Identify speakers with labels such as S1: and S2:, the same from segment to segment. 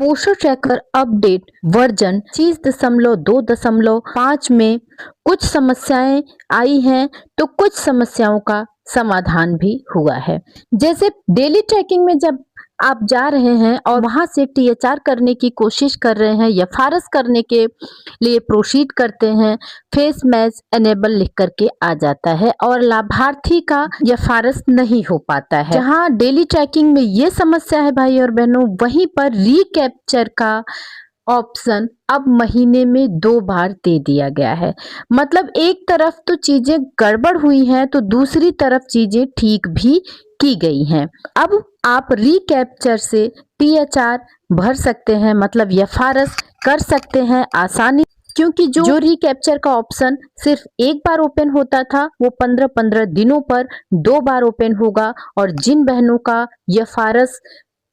S1: पोषण tracker update version 25.2.5 में कुछ समस्याएं आई हैं तो कुछ समस्याओं का समाधान भी हुआ है। जैसे डेली ट्रैकिंग में जब आप जा रहे हैं और वहां से टीएचआर करने की कोशिश कर रहे हैं या फारस करने के लिए प्रोसीड करते हैं, फेस मैच एनेबल लिख करके आ जाता है और लाभार्थी का या फारस नहीं हो पाता है। जहां डेली ट्रैकिंग में ये समस्या है भाई और बहनों, वहीं पर रीकैप्चर का ऑप्शन अब महीने में 2 बार दे दिया गया है। मतलब एक तरफ तो चीजें गड़बड़ हुई हैं तो दूसरी तरफ चीजें ठीक भी की गई हैं। अब आप रीकैप्चर से टीएचआर भर सकते हैं, मतलब एफआरएस कर सकते हैं आसानी, क्योंकि जो रीकैप्चर का ऑप्शन सिर्फ एक बार ओपन होता था वो 15-15 दिनों पर 2 बार ओपन होगा। और जिन बहनों का एफआरएस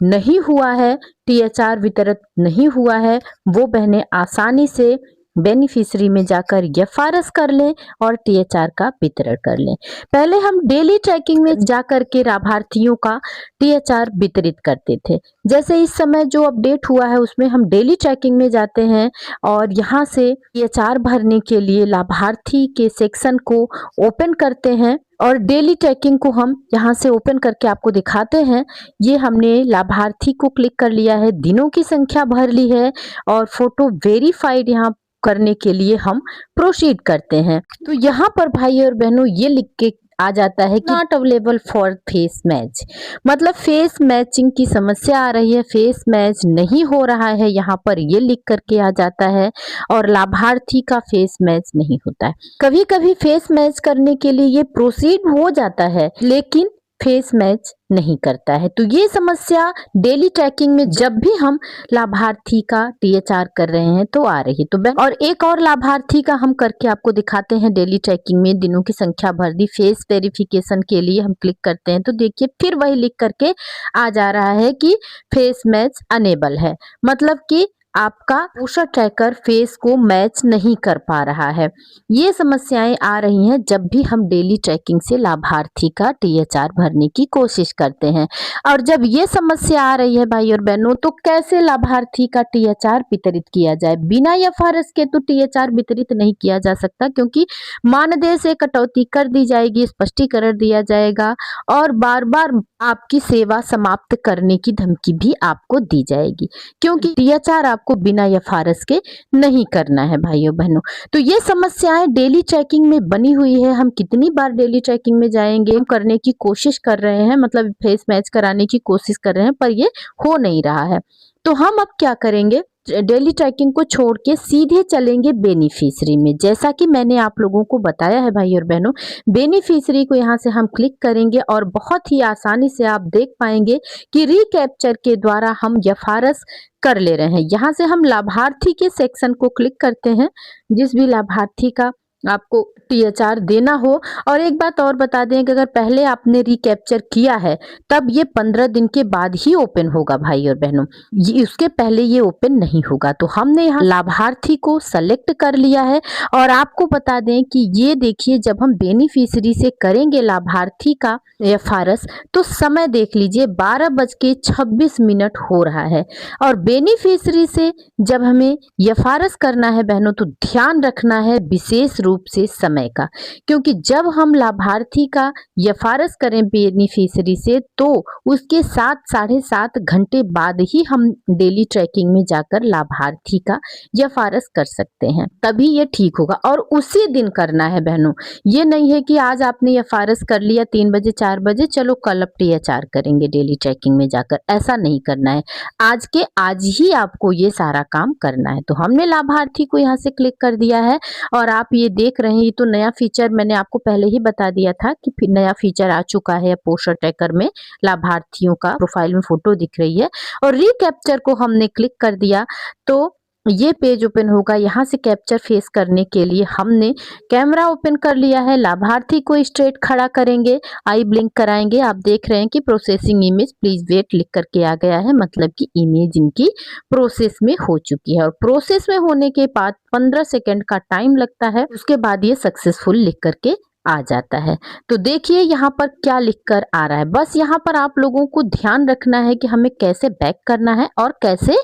S1: नहीं हुआ है, टीएचआर वितरित नहीं हुआ है, वो बहनें आसानी से बेनिफिशियरी में जाकर एफआरएस कर लें और टीएचआर का वितरण कर लें। पहले हम डेली ट्रैकिंग में जाकर के लाभार्थियों का टीएचआर वितरित करते थे। जैसे इस समय जो अपडेट हुआ है उसमें हम डेली ट्रैकिंग में जाते हैं और यहाँ से टीएचआर भरने के लिए लाभार्थी के सेक्शन को ओपन करते हैं और डेली ट्रैकिंग को हम यहाँ से ओपन करके आपको दिखाते हैं। ये हमने लाभार्थी को क्लिक कर लिया है, दिनों की संख्या भर ली है और फोटो वेरीफाइड यहाँ करने के लिए हम प्रोसीड करते हैं। तो यहाँ पर भाई और बहनों ये लिख के आ जाता है कि not available for face match, मतलब फेस मैचिंग की समस्या आ रही है, फेस मैच नहीं हो रहा है, यहाँ पर ये लिख करके आ जाता है और लाभार्थी का फेस मैच नहीं होता है। कभी कभी फेस मैच करने के लिए ये प्रोसीड हो जाता है लेकिन फेस मैच नहीं करता है। तो ये समस्या डेली ट्रैकिंग में जब भी हम लाभार्थी का टीएचआर कर रहे हैं तो आ रही है। तो और एक और लाभार्थी का हम करके आपको दिखाते हैं। डेली ट्रैकिंग में दिनों की संख्या भर दी, फेस वेरिफिकेशन के लिए हम क्लिक करते हैं तो देखिए फिर वही लिख करके आ जा रहा है कि फेस मैच अनेबल है, मतलब कि आपका पोषण ट्रैकर फेस को मैच नहीं कर पा रहा है। ये समस्याएं आ रही हैं जब भी हम डेली ट्रैकिंग से लाभार्थी का टीएचआर भरने की कोशिश करते हैं। और जब ये समस्या आ रही है भाई और बहनों, तो कैसे लाभार्थी का टीएचआर वितरित किया जाए? बिना एफआरएस के तो टीएचआर वितरित नहीं किया जा सकता, क्योंकि मानदेय से कटौती कर दी जाएगी, स्पष्टीकरण दिया जाएगा और बार बार आपकी सेवा समाप्त करने की धमकी भी आपको दी जाएगी, क्योंकि टीएचआर आपको बिना एफआरएस के नहीं करना है भाइयों बहनों। तो ये समस्याएं डेली ट्रैकिंग में बनी हुई है। हम कितनी बार डेली ट्रैकिंग में जाएंगे, हम करने की कोशिश कर रहे हैं, मतलब फेस मैच कराने की कोशिश कर रहे हैं, पर ये हो नहीं रहा है। तो हम अब क्या करेंगे, डेली ट्रैकिंग को छोड़ के सीधे चलेंगे बेनिफिशियरी में। जैसा कि मैंने आप लोगों को बताया है भाई और बहनों, बेनिफिशियरी को यहाँ से हम क्लिक करेंगे और बहुत ही आसानी से आप देख पाएंगे कि रीकैप्चर के द्वारा हम एफआरएस कर ले रहे हैं। यहाँ से हम लाभार्थी के सेक्शन को क्लिक करते हैं, जिस भी लाभार्थी का आपको टीएचआर देना हो। और एक बात और बता दें कि अगर पहले आपने रिकैप्चर किया है तब ये 15 दिन के बाद ही ओपन होगा भाई और बहनों, उसके पहले ये ओपन नहीं होगा। तो हमने यहाँ लाभार्थी को सेलेक्ट कर लिया है और आपको बता दें कि ये देखिए, जब हम बेनिफिशियरी से करेंगे लाभार्थी का एफआरएस तो समय देख लीजिए 12:26 हो रहा है। और बेनिफिशियरी से जब हमें एफआरएस करना है बहनों, तो ध्यान रखना है विशेष रूप से समय का, क्योंकि जब हम लाभार्थी का एफआरएस करें बेनिफिशियरी से तो उसके 7-7.5 घंटे बाद ही हम डेली ट्रैकिंग में जाकर लाभार्थी का एफआरएस कर सकते हैं, तभी ये ठीक होगा। और उसी दिन करना है बहनों, ये नहीं है कि आज आपने एफआरएस कर लिया 3 बजे 4 बजे, चलो कल अब टीएचआर करेंगे डेली ट्रैकिंग में जाकर, ऐसा नहीं करना है। आज के आज ही आपको ये सारा काम करना है। तो हमने लाभार्थी को यहाँ से क्लिक कर दिया है और आप ये देख रहे हैं, ये तो नया फीचर मैंने आपको पहले ही बता दिया था कि नया फीचर आ चुका है पोषण ट्रैकर में। लाभार्थियों का प्रोफाइल में फोटो दिख रही है और रीकैप्चर को हमने क्लिक कर दिया तो ये पेज ओपन होगा। यहाँ से कैप्चर फेस करने के लिए हमने कैमरा ओपन कर लिया है। लाभार्थी को स्ट्रेट खड़ा करेंगे, आई ब्लिंक कराएंगे। आप देख रहे हैं कि प्रोसेसिंग इमेज प्लीज वेट लिख करके आ गया है, मतलब कि इमेज इनकी प्रोसेस में हो चुकी है। और प्रोसेस में होने के बाद 15 सेकेंड का टाइम लगता है, उसके बाद ये सक्सेसफुल लिख करके आ जाता है। तो देखिए यहाँ पर क्या लिखकर आ रहा है। बस यहाँ पर आप लोगों को ध्यान रखना है कि हमें कैसे बैक करना है और कैसे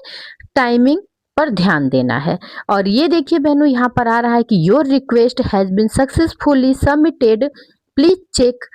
S1: टाइमिंग पर ध्यान देना है। और ये देखिए बहनों, यहाँ पर आ रहा है कि your request has been successfully submitted, please check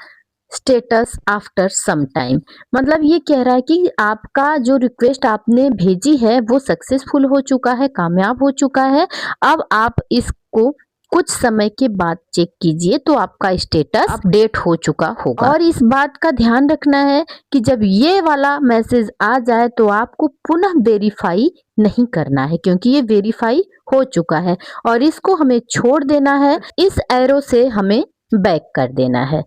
S1: status after some time. मतलब ये कह रहा है कि आपका जो रिक्वेस्ट आपने भेजी है वो सक्सेसफुल हो चुका है, कामयाब हो चुका है। अब आप इसको कुछ समय के बाद चेक कीजिए तो आपका स्टेटस अपडेट हो चुका होगा। और इस बात का ध्यान रखना है कि जब ये वाला मैसेज आ जाए तो आपको पुनः वेरीफाई नहीं करना है, क्योंकि ये वेरीफाई हो चुका है और इसको हमें छोड़ देना है। इस एरो से हमें बैक कर देना है।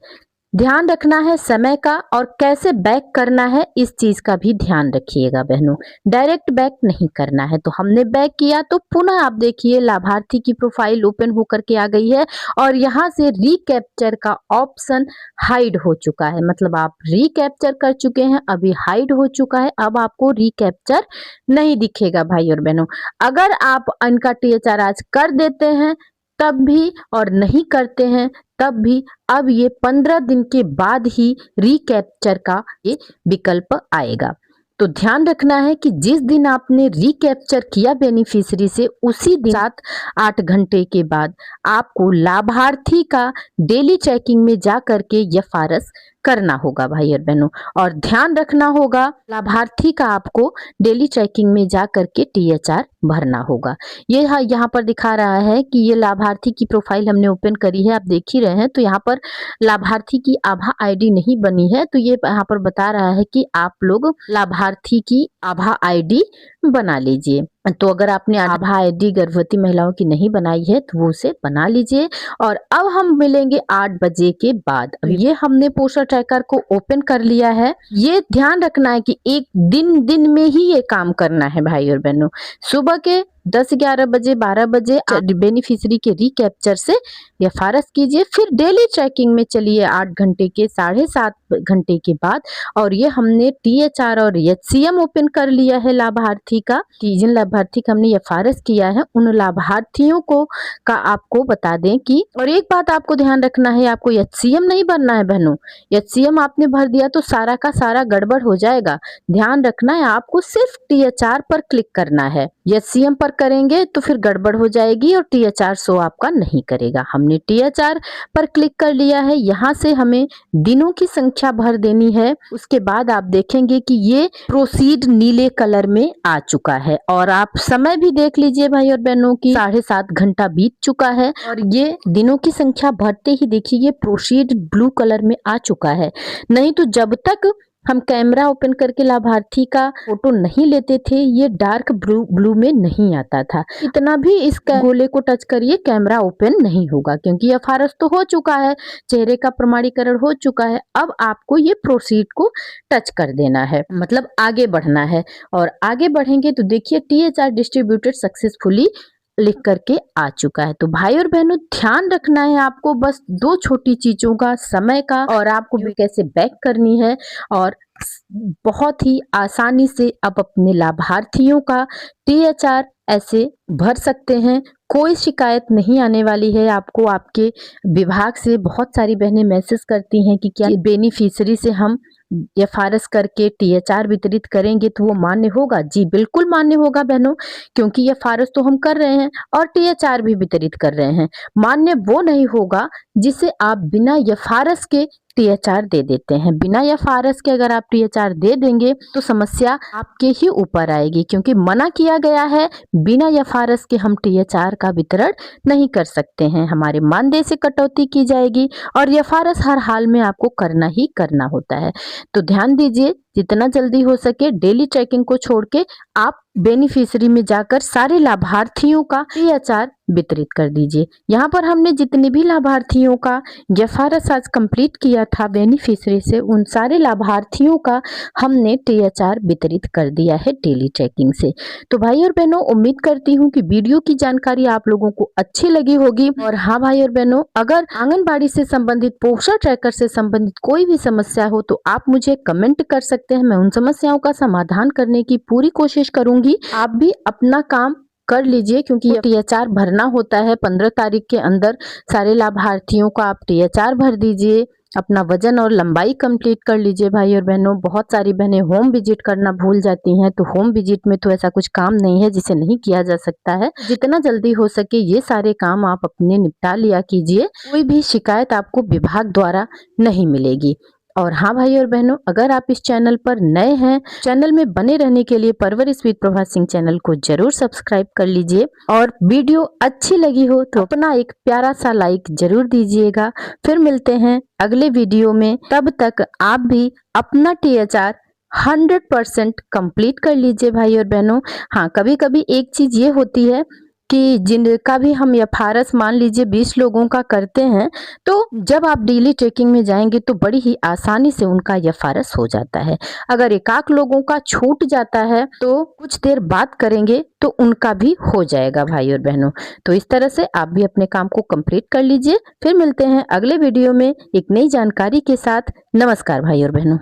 S1: ध्यान रखना है समय का, और कैसे बैक करना है इस चीज का भी ध्यान रखिएगा बहनों। डायरेक्ट बैक नहीं करना है। तो हमने बैक किया तो पुनः आप देखिए लाभार्थी की प्रोफाइल ओपन होकर के आ गई है और यहाँ से रिकैप्चर का ऑप्शन हाइड हो चुका है। मतलब आप रिकैप्चर कर चुके हैं, अभी हाइड हो चुका है, अब आपको रिकैप्चर नहीं दिखेगा भाई और बहनों। अगर आप इनका THR आज कर देते हैं तब भी, और नहीं करते हैं तब भी, अब ये 15 दिन के बाद ही रिकैप्चर का ये विकल्प आएगा। तो ध्यान रखना है कि जिस दिन आपने रिकैप्चर किया बेनिफिशियरी से उसी दिन 7-8 घंटे के बाद आपको लाभार्थी का डेली चेकिंग में जा करके FRS करना होगा भाई और बहनों। और ध्यान रखना होगा लाभार्थी का आपको डेली चेकिंग में जा करके THR भरना होगा। ये यहाँ पर दिखा रहा है कि ये लाभार्थी की प्रोफाइल हमने ओपन करी है, आप देख ही रहे हैं। तो यहाँ पर लाभार्थी की आभा ID नहीं बनी है, तो ये यहाँ पर बता रहा है कि आप लोग लाभार्थी की आभा ID बना लीजिए। तो अगर आपने आभा ID गर्भवती महिलाओं की नहीं बनाई है तो वो उसे बना लीजिए। और अब हम मिलेंगे 8 बजे के बाद। अब ये हमने पोस्टर ट्रैकर को ओपन कर लिया है। ये ध्यान रखना है कि एक दिन में ही ये काम करना है भाई और बहनों। सुबह के 10-11 बजे 12 बजे बेनिफिशियरी के रिकैप्चर से FRS कीजिए, फिर डेली ट्रैकिंग में चलिए 8 घंटे के 7.5 घंटे के बाद। और ये हमने THR और HCM ओपन कर लिया है लाभार्थी का। जिन लाभार्थी का हमने FRS किया है उन लाभार्थियों को का आपको बता दें कि, और एक बात आपको ध्यान रखना है, आपको HCM नहीं भरना है बहनों। HCM आपने भर दिया तो सारा का सारा गड़बड़ हो जाएगा। ध्यान रखना है, आपको सिर्फ THR पर क्लिक करना है। HCM पर करेंगे तो फिर गड़बड़ हो जाएगी और THR शो आपका नहीं करेगा। हमने THR पर क्लिक कर लिया है। यहाँ से हमें दिनों की संख्या भर देनी है। उसके बाद आप देखेंगे कि ये प्रोसीड नीले कलर में आ चुका है। और आप समय भी देख लीजिए भाई और बहनों की 7.5 घंटा बीत चुका है और ये दिनों की संख्या भरते ही देखिए ये प्रोसीड ब्लू कलर में आ चुका है। नहीं तो जब तक हम कैमरा ओपन करके लाभार्थी का फोटो नहीं लेते थे ये डार्क ब्लू में नहीं आता था। इतना भी इस गोले को टच करिए, कैमरा ओपन नहीं होगा, क्योंकि FRS तो हो चुका है, चेहरे का प्रमाणीकरण हो चुका है। अब आपको ये प्रोसीड को टच कर देना है, मतलब आगे बढ़ना है। और आगे बढ़ेंगे तो देखिए THR डिस्ट्रीब्यूटेड सक्सेसफुली लिख करके आ चुका है। तो भाई और बहनों ध्यान रखना है आपको बस 2 छोटी चीजों का, समय का और आपको भी कैसे बैक करनी है। और बहुत ही आसानी से आप अपने लाभार्थियों का THR ऐसे भर सकते हैं। कोई शिकायत नहीं आने वाली है आपको। आपके विभाग से बहुत सारी बहनें मैसेज करती हैं कि क्या बेनिफिशियरी से हम FRS करके THR वितरित करेंगे तो वो मान्य होगा। जी बिल्कुल मान्य होगा बहनों, क्योंकि FRS तो हम कर रहे हैं और THR भी वितरित कर रहे हैं। मान्य वो नहीं होगा जिसे आप बिना FRS के THR दे देते हैं। बिना FRS के अगर आप THR दे देंगे तो समस्या आपके ही ऊपर आएगी, क्योंकि मना किया गया है बिना FRS के हम THR का वितरण नहीं कर सकते हैं। हमारे मानदेय से कटौती की जाएगी और FRS हर हाल में आपको करना ही करना होता है। तो ध्यान दीजिए, जितना जल्दी हो सके डेली ट्रैकिंग को छोड़ के आप बेनिफिशियरी में जाकर सारे लाभार्थियों का THR वितरित कर दीजिए। यहाँ पर हमने जितने भी लाभार्थियों का FRS आज कंप्लीट किया था बेनिफिशियरी से, उन सारे लाभार्थियों का हमने THR वितरित कर दिया है डेली ट्रैकिंग से। तो भाई और बहनों उम्मीद करती हूँ कि वीडियो की जानकारी आप लोगों को अच्छी लगी होगी। और हाँ भाई और बहनों, अगर आंगनबाड़ी से संबंधित, पोषण ट्रैकर से संबंधित कोई भी समस्या हो तो आप मुझे कमेंट कर सकते हैं। मैं उन समस्याओं का समाधान करने की पूरी कोशिश करूंगी। आप भी अपना काम कर लीजिए, क्योंकि THR भरना होता है 15 तारीख के अंदर। सारे लाभार्थियों का आप THR भर दीजिए। अपना वजन और लंबाई कंप्लीट कर लीजिए भाई और बहनों। बहुत सारी बहनें होम विजिट करना भूल जाती हैं, तो होम विजिट में तो ऐसा कुछ काम नहीं है जिसे नहीं किया जा सकता है। जितना जल्दी हो सके ये सारे काम आप अपने निपटा लिया कीजिए, कोई भी शिकायत आपको विभाग द्वारा नहीं मिलेगी। और हाँ भाई और बहनों, अगर आप इस चैनल पर नए हैं, चैनल में बने रहने के लिए परवरिश विद प्रभा सिंह चैनल को जरूर सब्सक्राइब कर लीजिए और वीडियो अच्छी लगी हो तो अपना एक प्यारा सा लाइक जरूर दीजिएगा। फिर मिलते हैं अगले वीडियो में, तब तक आप भी अपना THR 100% कंप्लीट कर लीजिए भाई और बहनों। हाँ, कभी कभी एक चीज ये होती है कि जिनका भी हम FRS मान लीजिए 20 लोगों का करते हैं, तो जब आप डेली ट्रैकिंग में जाएंगे तो बड़ी ही आसानी से उनका FRS हो जाता है। अगर एकाक लोगों का छूट जाता है तो कुछ देर बात करेंगे तो उनका भी हो जाएगा भाई और बहनों। तो इस तरह से आप भी अपने काम को कंप्लीट कर लीजिए। फिर मिलते हैं अगले वीडियो में एक नई जानकारी के साथ। नमस्कार भाई और बहनों।